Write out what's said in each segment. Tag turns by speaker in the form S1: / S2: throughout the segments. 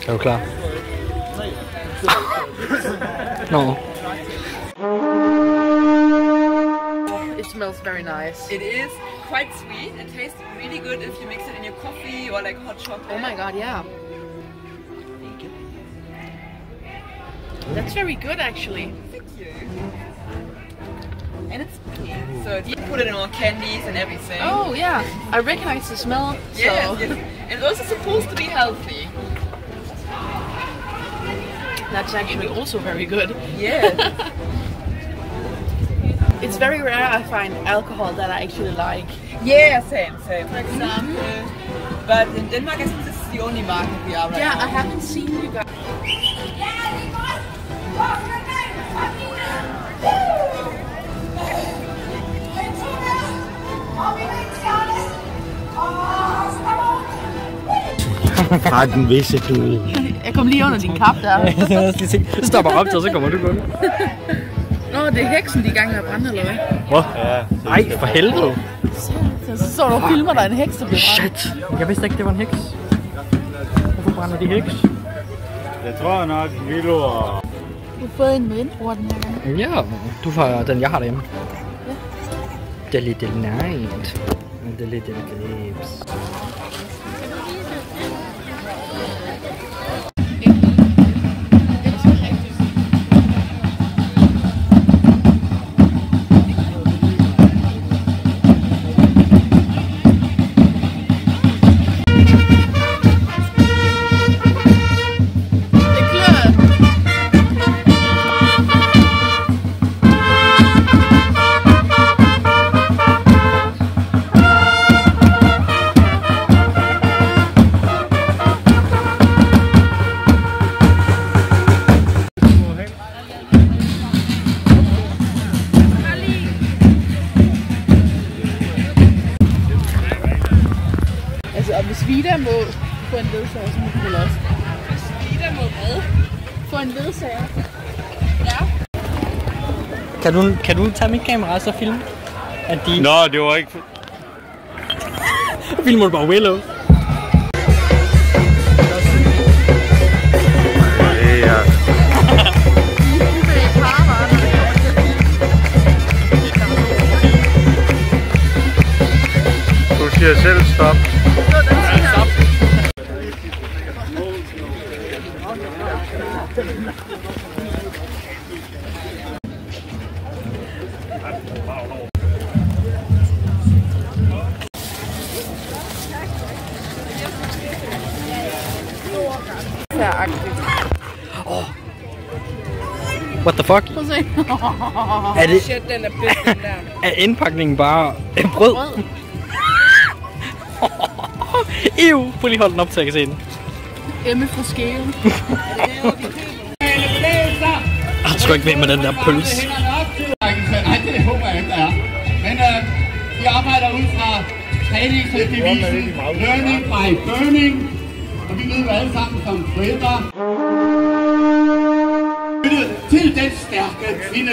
S1: Er du klar? No.
S2: It smells very nice.
S3: It is quite sweet. It tastes really good if you mix it in your coffee or like hot chocolate.
S2: Oh my god, yeah. That's very good actually.
S3: Thank you. And it's pink, so you put it in all candies and everything.
S2: Oh yeah, I recognize the smell. So.
S3: Yes, yes. And it's also supposed to be healthy.
S2: That's actually also very good.
S3: Yeah.
S2: It's very rare I find alcohol that I actually like.
S3: Yeah, same. For example, but in Denmark I think this is the only market we are right now.
S2: I haven't seen you guys.
S1: Har den visse du.
S2: Jeg kom lige under din kap der.
S1: Stopper op til, så kommer du kun.
S2: Nå, det er heksen, de er i gang med at brænde, eller hvad?
S1: Hvor? Ej, for helvede.
S2: Så står du og filmer, der er en heks, der bliver brændt.
S1: Shit. Jeg vidste ikke, det var en heks. Hvorfor brænder de heks?
S4: Jeg tror nok, Vilo og...
S2: Du har fået en med indbruger den her gang.
S1: Ja, du får den, jeg har derhjemme.
S2: Ja.
S1: The Little Night. The Little Grapes.
S2: Og hvis Vida må få en ledsager, så må du vel også. Hvis Vida må hvad? Få en ledsager. Ja.
S1: Kan du tage mit kamera og så filme? At de...
S4: Nå, det var ikke...
S1: Filmer du bare Willow?
S4: Ja. Du siger selv stop.
S1: What the fuck?
S2: Prøv at se.
S1: Er det...
S2: Shit, den er bedst, den der.
S1: Er indpakningen bare brød? Ew, prøv lige hold den op, så jeg kan se den.
S2: Emme fra skælen.
S1: Jeg tror ikke ved med den der pølse.
S5: Nej, det håber jeg ikke, der er. Men vi arbejder ud fra træningsdevisen Learning by Burning. Og vi ved jo alle sammen som forældre. Til den stærke kvinde.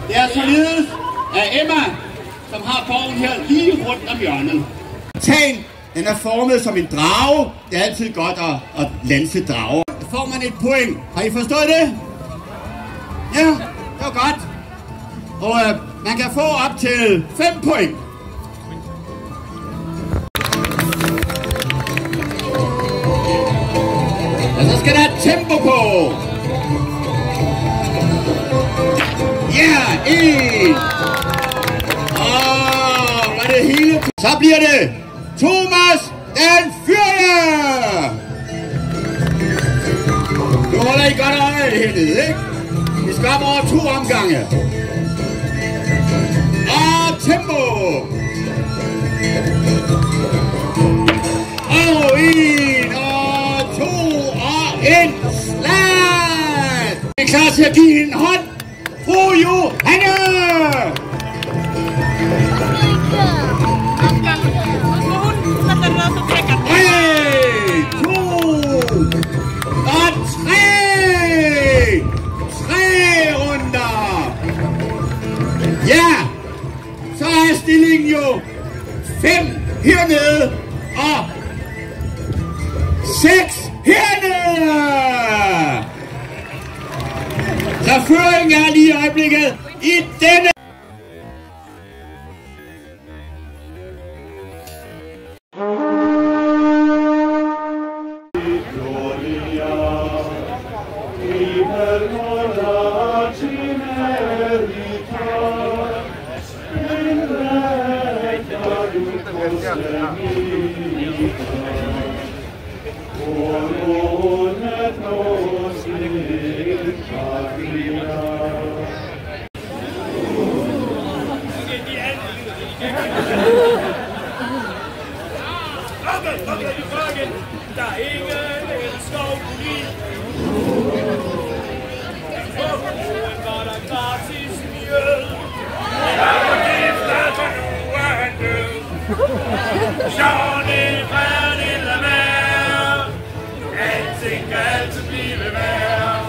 S5: Det er således af Emma, som har borgen her lige rundt om hjørnet. Tagen, den er formet som en drage. Det er altid godt at lanse drager. Får man et point. Har I forstået det? Ja, det var godt. Og man kan få op til 5 point. Og så skal der tempo på. Ja, 1. Og det hele. Så bliver det Thomas den 4. Nu holder I godt øje hernede, ikke? Vi skal op over 2 omgange. Og tempo. Og 1, og 2, og 1. Slag! Vi er klar til at give en hånd. Fru Johanne! Ja, så er stillingen jo 5 hernede og 6 hernede. Så føringen er lige i øjeblikket i denne.
S6: Der er ingen skov i. På broen var der gratis mjød. Der var gift, altså nu er han død. Johnny færdig lad være. Alting kan altid blive værd.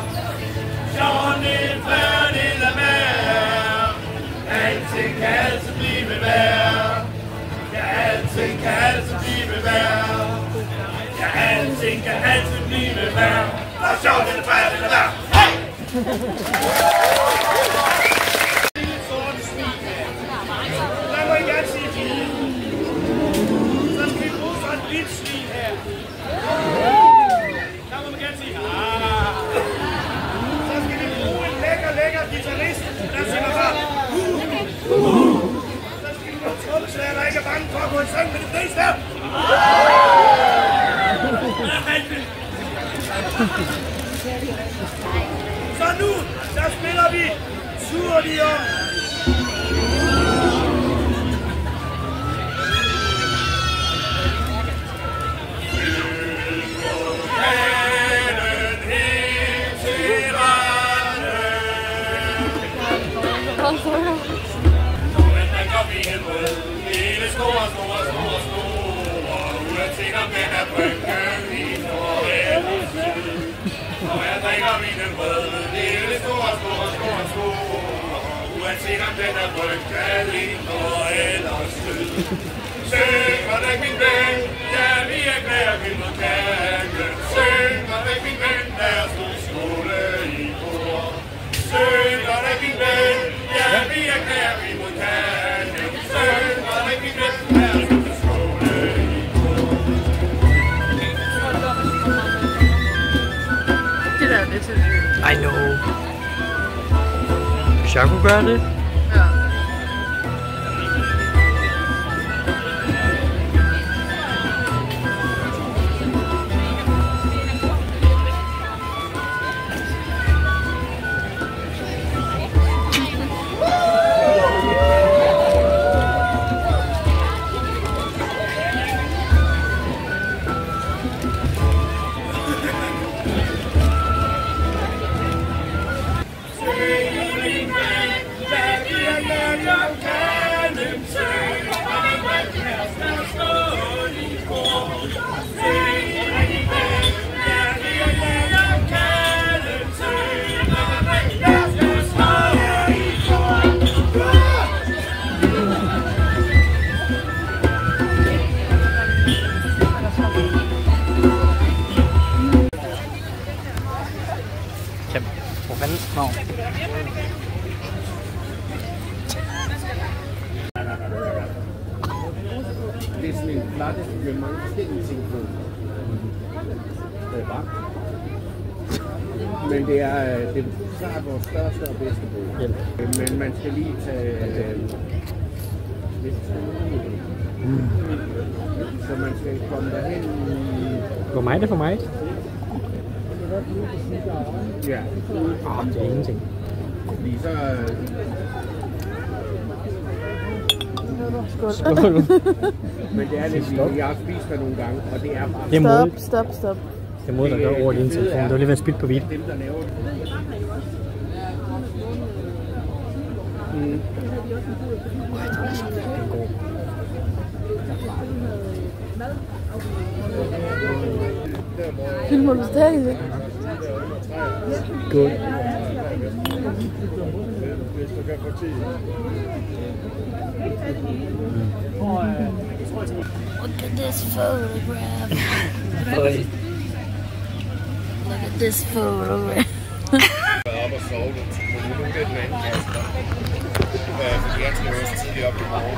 S6: Johnny færdig lad være. Alting kan altid blive værd. Ja, alting kan altid blive værd. Alting kan altid blive værd. Og sjovt er det færdigt at være. Hey! Der må I gerne sige til. Så skal vi bruge sådan et lille svin her. Der må man gerne sige. Så skal vi bruge en lækker guitarist, der siger bare. Så skal vi bruge trommeslager, der ikke er bange for at gå i sang med det fleste her. Så nu, der spiller vi Surdium. Uanset om den er rygget ind og ellers død. Syng mig væk min ven, ja vi erklærer vi mod kanten. Syng mig væk min ven, lad os nu skåle i kor. Syng mig væk min ven, ja vi erklærer vi mod kanten. Syng mig væk min ven, lad os nu skåle i kor.
S2: Det der er lidt sindssygt.
S1: I know. Hvis jeg kunne gøre det.
S2: Ja.
S1: Hvor fanden? Nå.
S7: Det er sådan en platte med mange forskellige ting på. Det er bare. Men det er klart vores største og bedste bog. Men man skal lige tage lidt så man skal komme derhen.
S1: Hvor meget er det for mig?
S7: Ja.
S1: Det er ingenting.
S7: Fordi så...
S1: Skål.
S7: Men det er nemlig, jeg har spist der nogle gange, og det er bare...
S1: Det er modigt.
S2: Stop.
S1: Det er modigt, der gør over din telefon. Det var lige været spidt på vidt.
S7: Dem, der laver det.
S2: Filmer du stadig?
S1: Good.
S7: Du kan få 10.
S8: Look at this photograph. Look at this photograph.
S7: Jeg var oppe og sove lidt. Nu er det den anden kasse der. Fordi jeg skal jo også tidligt op i morgen.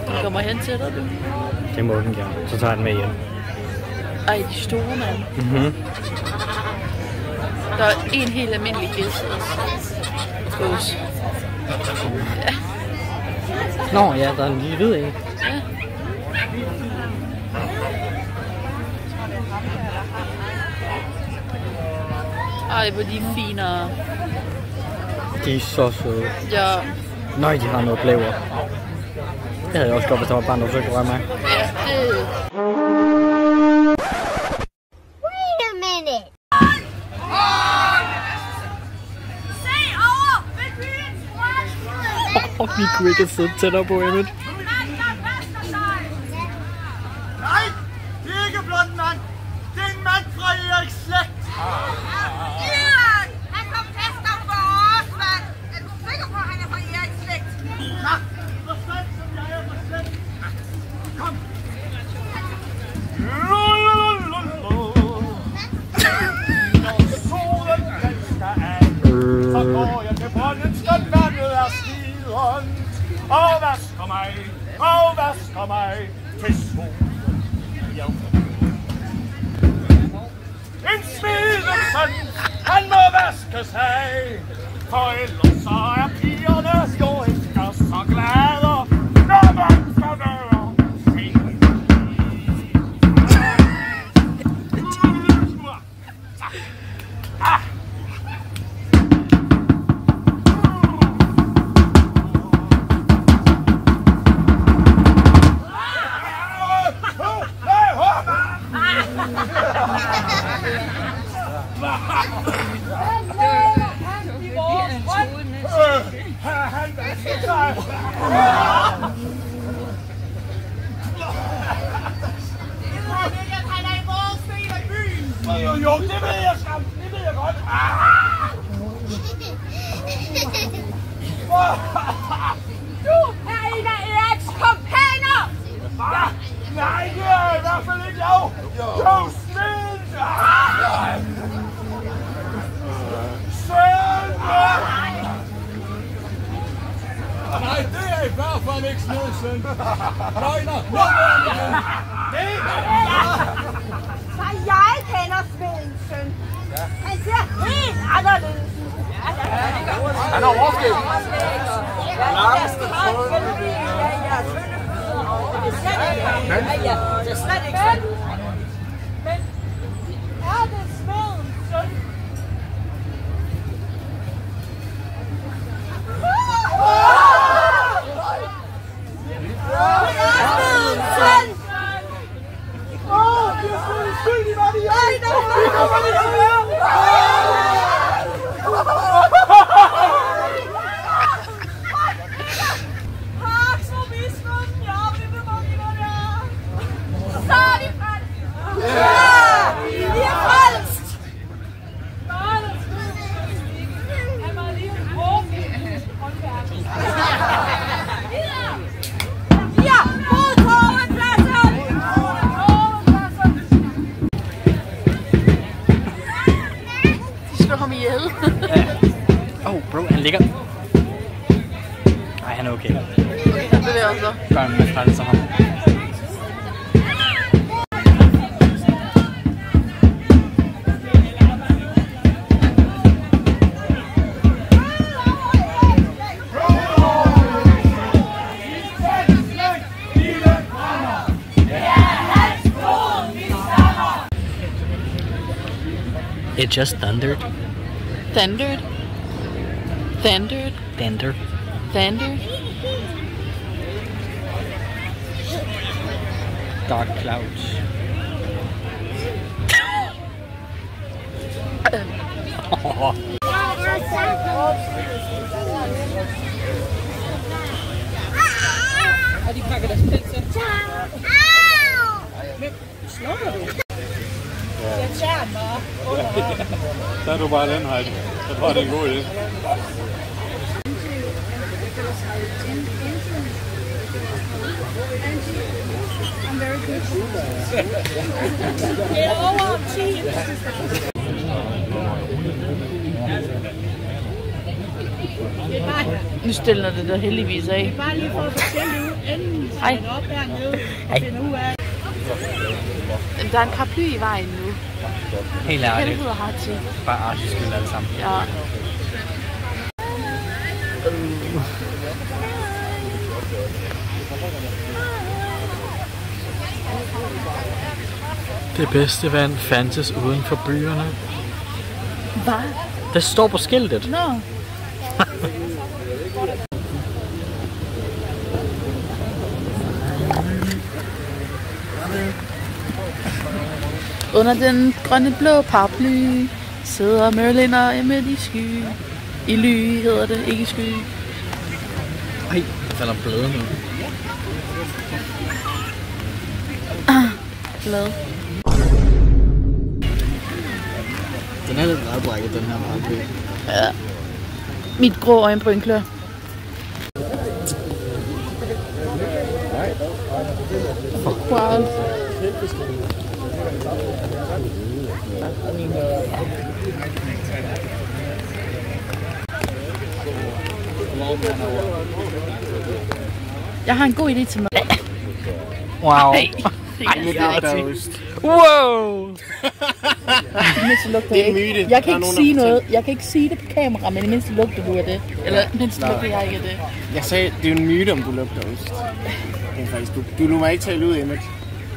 S2: Den kommer hen til dig, du.
S1: Det må den gerne. Så tager jeg den med hjem.
S2: Ej, de store, mand. Der er en helt almindelig gæstås. Ja.
S1: Nå ja, der er en lille hvid en.
S2: Ja. Ej, hvor de er finere.
S1: De er så søde.
S2: Ja.
S1: Nej, de har noget blæver. Det havde jeg også godt, hvis der var barn, der forsøgte at røre mig.
S2: Ja, det...
S8: Wait a minute.
S1: Vi kunne ikke have siddet tættere på Emmet.
S6: Nej, det er ikke blot en mand. Det er en mand fra Eriks slægt.
S9: Erik! Han kom efter for os, mand! Er du sikker på, at han er fra Eriks slægt?
S6: Ja, hvor slet som jeg er fra slægt. Kom. Når solen den skal af, så går jeg til brønden, skønt vandet er skideren. Og vasker mig til solen. En smidesøn, han må vaske sig, for ellers så er pigerne jo ikke så glade, når man skal være sin. Jo, det ved jeg skam. Det ved jeg godt.
S9: Du er en af Eriks kompaner!
S6: Nej, det er i hvert fald ikke jeg. Jo, Sten! Søren! Nej, det er i hvert fald ikke Snedsen. Løgner!
S9: Så jeg kender Smedens søn. Han ser helt anderledes ud.
S6: Han har overskæg.
S9: Det er slet ikke sådan. Men er det Smedens søn?
S1: Bro, han ligger. Nej, han er okay.
S2: Han bevæger sig.
S1: Gør en frelse ham. It just thundered.
S2: Thundered? Thundered?
S1: Thunder.
S2: Thunder?
S1: Dark clouds.
S2: de pakker deres pels ind. Hvem slår du? Jeg tager den bare.
S4: Så er du bare den her. Jeg tror, det er en god idé.
S2: I'm very good. Get over, team. Nu stiller det der heldigvis af. Bare lige for at fortælle ud, enden sæt op hernede og finde ud af. Der er en paraply i vejen nu.
S1: Helt ærligt.
S2: Helvede har til.
S1: Bare Archie skyld alle sammen.
S2: Ja.
S1: Det bedste vand fandtes uden for byerne.
S2: Hvad?
S1: Det står på skiltet.
S2: Nå. Under den grønne blå paraply sidder Merlin og Emmet i sky. I ly hedder det, ikke sky.
S1: Ej, der falder bløde nu.
S2: Blad.
S1: Den er lidt brædbrækket, den her paraply.
S2: Ja. Mit grå øjenbryn klør. Wow. Jeg har en god idé til mig.
S1: Wow.
S2: Ej,
S1: wow.
S7: Det er en myte.
S2: Jeg kan ikke sige noget. Jeg kan ikke sige det på kamera, men i mindste lugter du af det. Eller mindst lugter jeg ikke af det.
S7: Jeg sagde, det er jo en myte, om du lugter ost. Det er faktisk, du nu mig ikke tale ud, Emmet.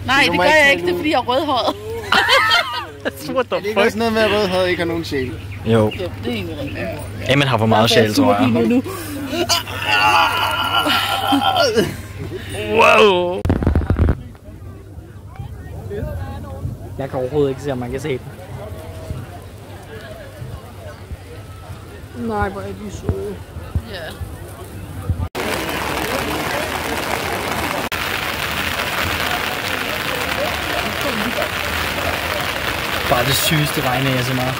S2: Nej, det gør jeg ikke. Det er fordi, jeg er rødhåret.
S1: What the
S7: fuck? Det er også noget med, at rødhåret ikke har nogen sjæl.
S1: Jo.
S2: Det er egentlig rigtigt.
S1: Emmet har for meget sjæl, tror jeg. Wow. Jeg kan overhovedet ikke se, om man kan se den.
S2: Nej, hvor er de søde. Ja.
S1: Bare det sygeste regne jeg så meget.